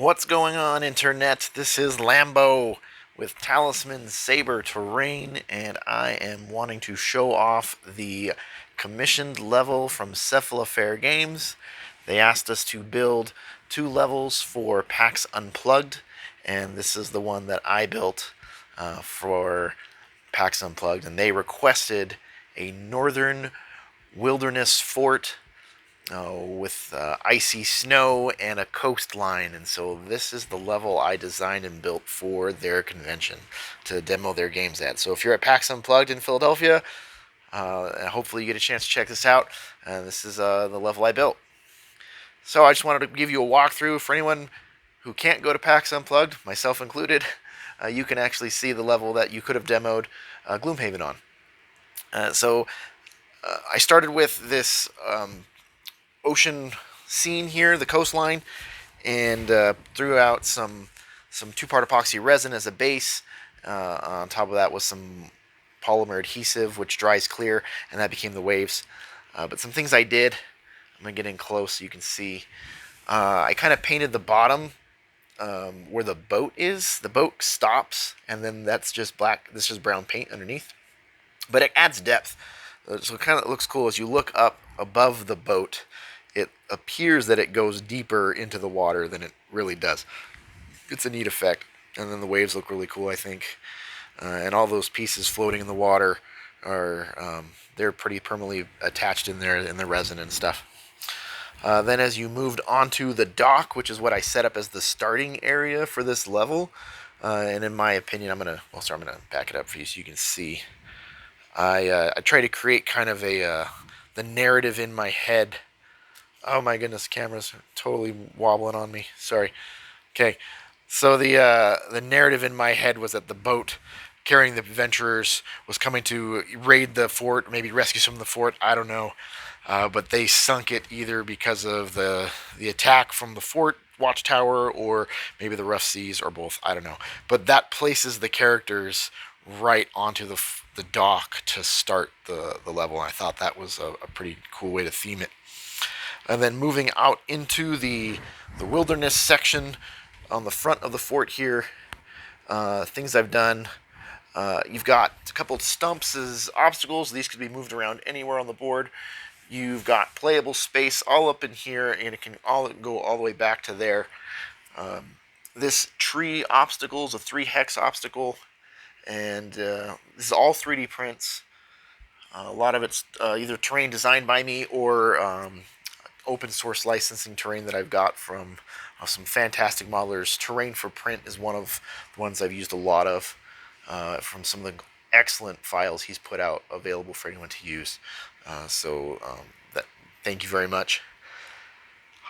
What's going on, Internet? This is Lambo with Talisman Saber Terrain, and I am wanting to show off the commissioned level from Cephalofair Games. They asked us to build 2 levels for PAX Unplugged, and this is the one that I built for PAX Unplugged, and they requested a northern wilderness fort with icy snow and a coastline. And so this is the level I designed and built for their convention to demo their games at. So if you're at PAX Unplugged in Philadelphia, hopefully you get a chance to check this out. This is the level I built. So I just wanted to give you a walkthrough for anyone who can't go to PAX Unplugged, myself included. You can actually see the level that you could have demoed Gloomhaven on. I started with this ocean scene here, the coastline, and threw out some 2-part epoxy resin as a base. On top of that was some polymer adhesive, which dries clear, and that became the waves. But some things I did, I'm going to get in close so you can see. I kind of painted the bottom where the boat is. The boat stops, and then that's just black. This is brown paint underneath. But it adds depth. So it kind of looks cool as you look up above the boat. It appears that it goes deeper into the water than it really does. It's a neat effect. And then the waves look really cool, I think. And all those pieces floating in the water are they're pretty permanently attached in there in the resin and stuff. Then as you moved onto the dock, which is what I set up as the starting area for this level, and in my opinion, I'm gonna back it up for you so you can see. I try to create kind of the narrative in my head. Oh my goodness, camera's totally wobbling on me. Sorry. Okay, so the narrative in my head was that the boat carrying the adventurers was coming to raid the fort, maybe rescue some of the fort. I don't know, but they sunk it either because of the attack from the fort Watchtower, or maybe the rough seas, or both. I don't know. But that places the characters right onto the dock to start the level, and I thought that was a pretty cool way to theme it. And then moving out into the wilderness section on the front of the fort here, things I've done. You've got a couple of stumps as obstacles. These could be moved around anywhere on the board. You've got playable space all up in here, and it can all go all the way back to there. This tree obstacle is a 3-hex obstacle, and this is all 3D prints. A lot of it's either terrain designed by me or open source licensing terrain that I've got from some fantastic modelers. Terrain for Print is one of the ones I've used a lot of from some of the excellent files he's put out available for anyone to use. Thank you very much.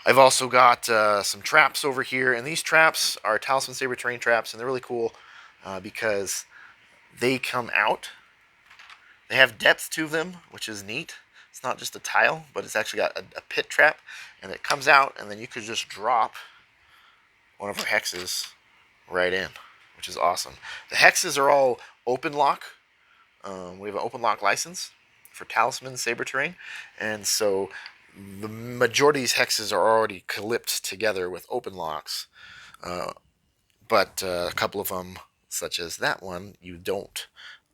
I've also got some traps over here, and these traps are Talisman Saber Terrain traps, and they're really cool because they come out. They have depth to them, which is neat. It's not just a tile, but it's actually got a pit trap, and it comes out, and then you could just drop one of our hexes right in, which is awesome. The hexes are all open lock. We have an open lock license for Talisman Saber Terrain, and so the majority of these hexes are already clipped together with open locks, but a couple of them, such as that one, you don't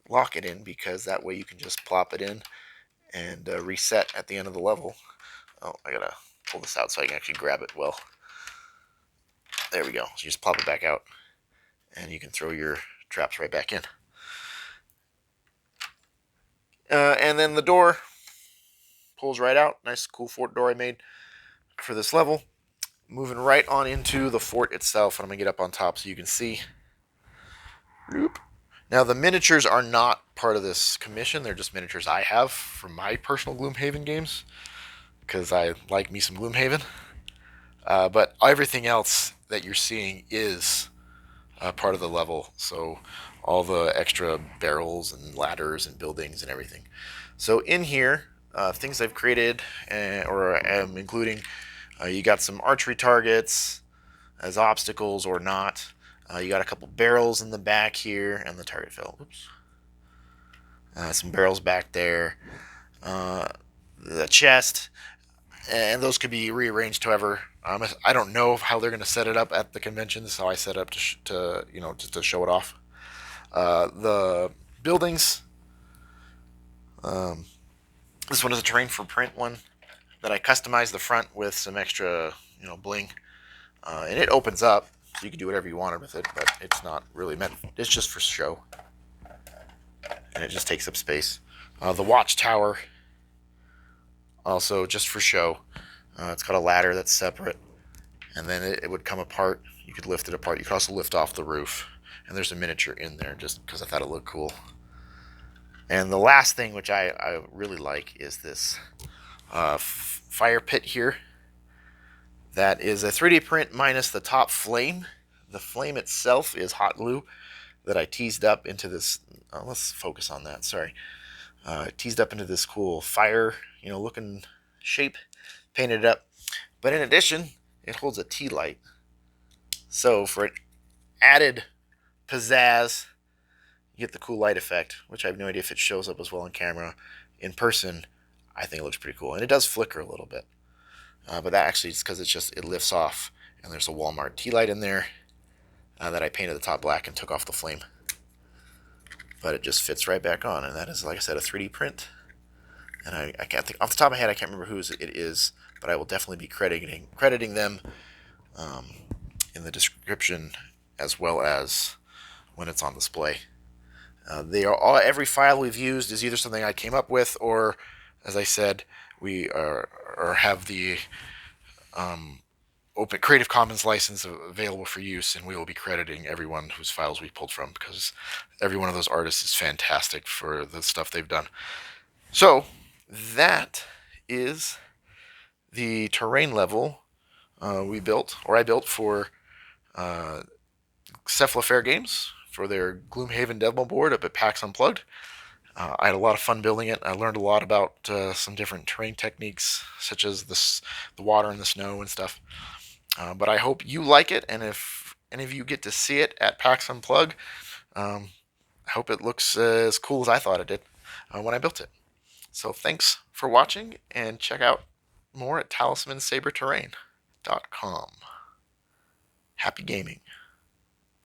lock it in, because that way you can just plop it in and reset at the end of the level. Oh, I gotta pull this out so I can actually grab it well. There we go. So you just plop it back out, and you can throw your traps right back in. And then the door pulls right out. Nice, cool fort door I made for this level. Moving right on into the fort itself, and I'm gonna get up on top so you can see. Now, the miniatures are not part of this commission. They're just miniatures I have from my personal Gloomhaven games, because I like me some Gloomhaven. But everything else that you're seeing is part of the level. So all the extra barrels and ladders and buildings and everything. So in here, things I've created or am including, you got some archery targets as obstacles or not. You got a couple barrels in the back here, and the target fell. Oops. Some barrels back there. The chest. and those could be rearranged however. I don't know how they're going to set it up at the convention. This is how I set it up to just to show it off. The buildings. This one is a terrain for print one that I customized the front with some extra bling, and it opens up, so you can do whatever you wanted with it. But it's not really meant. It's just for show, and it just takes up space. The Watchtower, also just for show. It's got a ladder that's separate, and then it would come apart. You could lift it apart. You could also lift off the roof, and there's a miniature in there just because I thought it looked cool. And the last thing, which I really like, is this fire pit here. That is a 3D print minus the top flame. The flame itself is hot glue that I teased up into this. Let's focus on that. Sorry, teased up into this cool fire, looking shape. Painted it up, but in addition, it holds a tea light. So for an added pizzazz, you get the cool light effect, which I have no idea if it shows up as well on camera. In person, I think it looks pretty cool, and it does flicker a little bit. But that actually is because it lifts off, and there's a Walmart tea light in there that I painted the top black and took off the flame. But it just fits right back on, and that is, like I said, a 3D print. And I can't think off the top of my head. I can't remember whose it is, but I will definitely be crediting them in the description as well as when it's on display. They are all, every file we've used is either something I came up with, or, as I said, we have the open Creative Commons license available for use, and we will be crediting everyone whose files we pulled from, because every one of those artists is fantastic for the stuff they've done. So that is the terrain level I built for Cephalofair Games for their Gloomhaven demo board up at PAX Unplugged. I had a lot of fun building it. I learned a lot about some different terrain techniques, such as the water and the snow and stuff. But I hope you like it, and if any of you get to see it at PAX Unplugged, I hope it looks as cool as I thought it did when I built it. So thanks for watching, and check out more at talismansaberterrain.com. Happy gaming.